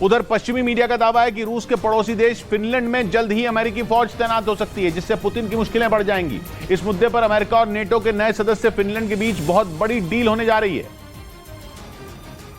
उधर पश्चिमी मीडिया का दावा है कि रूस के पड़ोसी देश फिनलैंड में जल्द ही अमेरिकी फौज तैनात हो सकती है, जिससे पुतिन की मुश्किलें बढ़ जाएंगी। इस मुद्दे पर अमेरिका और नेटो के नए सदस्य फिनलैंड के बीच बहुत बड़ी डील होने जा रही है।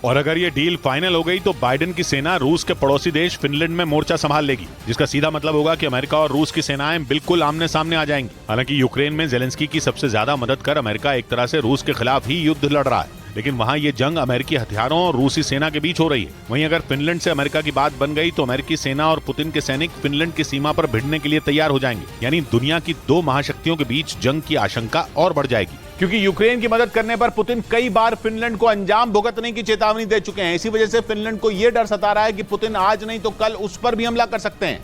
और अगर ये डील फाइनल हो गई तो बाइडेन की सेना रूस के पड़ोसी देश फिनलैंड में मोर्चा संभाल लेगी, जिसका सीधा मतलब होगा कि अमेरिका और रूस की सेनाएं बिल्कुल आमने सामने आ जाएंगी। हालांकि यूक्रेन में जेलेंस्की की सबसे ज्यादा मदद कर अमेरिका एक तरह से रूस के खिलाफ ही युद्ध लड़ रहा है, लेकिन वहां ये जंग अमेरिकी हथियारों और रूसी सेना के बीच हो रही है। वहीं अगर फिनलैंड से अमेरिका की बात बन गई तो अमेरिकी सेना और पुतिन के सैनिक फिनलैंड की सीमा पर भिड़ने के लिए तैयार हो जाएंगे, यानी दुनिया की दो महाशक्तियों के बीच जंग की आशंका और बढ़ जाएगी। क्योंकि यूक्रेन की मदद करने पर पुतिन कई बार फिनलैंड को अंजाम भुगतने की चेतावनी दे चुके हैं। इसी वजह से फिनलैंड को यह डर सता रहा है कि पुतिन आज नहीं तो कल उस पर भी हमला कर सकते हैं।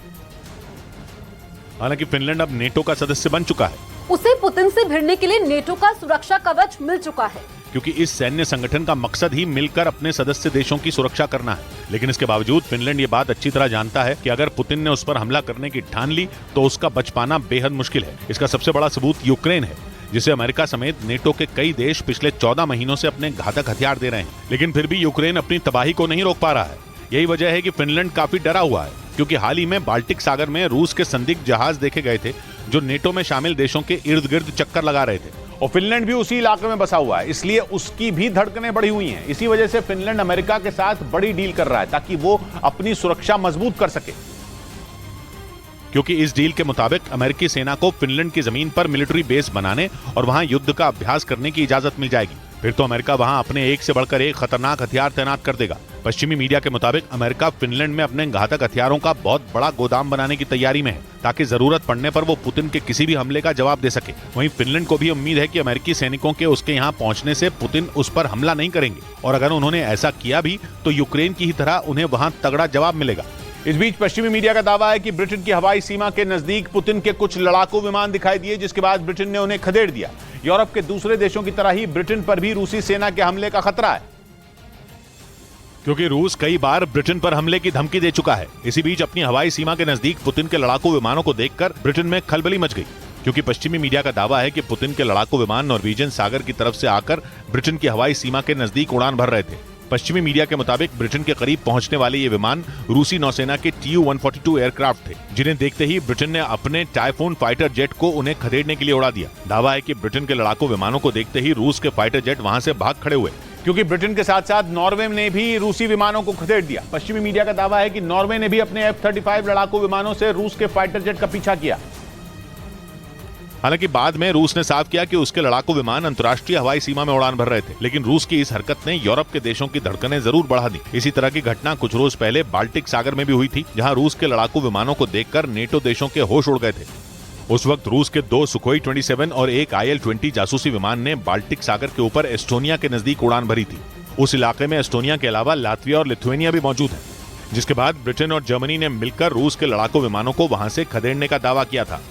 हालांकि फिनलैंड अब नेटो का सदस्य बन चुका है, उसे पुतिन से भिड़ने के लिए नेटो का सुरक्षा कवच मिल चुका है, क्योंकि इस सैन्य संगठन का मकसद ही मिलकर अपने सदस्य देशों की सुरक्षा करना है। लेकिन इसके बावजूद फिनलैंड ये बात अच्छी तरह जानता है कि अगर पुतिन ने उस पर हमला करने की ठान ली तो उसका बच पाना बेहद मुश्किल है। इसका सबसे बड़ा सबूत यूक्रेन है, जिसे अमेरिका समेत नेटो के कई देश पिछले 14 महीनों से अपने घातक हथियार दे रहे हैं, लेकिन फिर भी यूक्रेन अपनी तबाही को नहीं रोक पा रहा है। यही वजह है कि फिनलैंड काफी डरा हुआ है, क्योंकि हाल ही में बाल्टिक सागर में रूस के संदिग्ध जहाज देखे गए थे जो नेटो में शामिल देशों के इर्द गिर्द चक्कर लगा रहे थे। और फिनलैंड भी उसी इलाके में बसा हुआ है, इसलिए उसकी भी धड़कनें बढ़ी हुई हैं। इसी वजह से फिनलैंड अमेरिका के साथ बड़ी डील कर रहा है ताकि वो अपनी सुरक्षा मजबूत कर सके, क्योंकि इस डील के मुताबिक अमेरिकी सेना को फिनलैंड की जमीन पर मिलिट्री बेस बनाने और वहां युद्ध का अभ्यास करने की इजाजत मिल जाएगी। फिर तो अमेरिका वहां अपने एक से बढ़कर एक खतरनाक हथियार तैनात कर देगा। पश्चिमी मीडिया के मुताबिक अमेरिका फिनलैंड में अपने घातक हथियारों का बहुत बड़ा गोदाम बनाने की तैयारी में है, ताकि जरूरत पड़ने पर वो पुतिन के किसी भी हमले का जवाब दे सके। वहीं फिनलैंड को भी उम्मीद है कि अमेरिकी सैनिकों के उसके यहाँ पहुंचने से पुतिन उस पर हमला नहीं करेंगे, और अगर उन्होंने ऐसा किया भी तो यूक्रेन की ही तरह उन्हें वहां तगड़ा जवाब मिलेगा। इस बीच पश्चिमी मीडिया का दावा है कि ब्रिटेन की हवाई सीमा के नजदीक पुतिन के कुछ लड़ाकू विमान दिखाई दिए, जिसके बाद ब्रिटेन ने उन्हें खदेड़ दिया। यूरोप के दूसरे देशों की तरह ही ब्रिटेन पर भी रूसी सेना के हमले का खतरा है, क्योंकि रूस कई बार ब्रिटेन पर हमले की धमकी दे चुका है। इसी बीच अपनी हवाई सीमा के नजदीक पुतिन के लड़ाकू विमानों को देखकर ब्रिटेन में खलबली मच गई, क्योंकि पश्चिमी मीडिया का दावा है कि पुतिन के लड़ाकू विमान नॉर्वेजियन सागर की तरफ से आकर ब्रिटेन की हवाई सीमा के नजदीक उड़ान भर रहे थे। पश्चिमी मीडिया के मुताबिक ब्रिटेन के करीब पहुंचने वाले ये विमान रूसी नौसेना के TU-142 एयरक्राफ्ट थे, जिन्हें देखते ही ब्रिटेन ने अपने टाइफून फाइटर जेट को उन्हें खदेड़ने के लिए उड़ा दिया। दावा है कि ब्रिटेन के लड़ाकू विमानों को देखते ही रूस के फाइटर जेट वहां से भाग खड़े हुए, क्योंकि ब्रिटेन के साथ साथ नॉर्वे ने भी रूसी विमानों को खदेड़ दिया। पश्चिमी मीडिया का दावा है कि नॉर्वे ने भी अपने F-35 लड़ाकू विमानों से रूस के फाइटर जेट का पीछा किया। हालांकि बाद में रूस ने साफ किया कि उसके लड़ाकू विमान अंतर्राष्ट्रीय हवाई सीमा में उड़ान भर रहे थे, लेकिन रूस की इस हरकत ने यूरोप के देशों की धड़कनें जरूर बढ़ा दी। इसी तरह की घटना कुछ रोज पहले बाल्टिक सागर में भी हुई थी, जहां रूस के लड़ाकू विमानों को देखकर नेटो देशों के होश उड़ गए थे। उस वक्त रूस के 2 सुखोई 27 और एक IL-20 जासूसी विमान ने बाल्टिक सागर के ऊपर एस्टोनिया के नजदीक उड़ान भरी थी। उस इलाके में एस्टोनिया के अलावा लातविया और लिथुआनिया भी मौजूद है, जिसके बाद ब्रिटेन और जर्मनी ने मिलकर रूस के लड़ाकू विमानों को वहां से खदेड़ने का दावा किया था।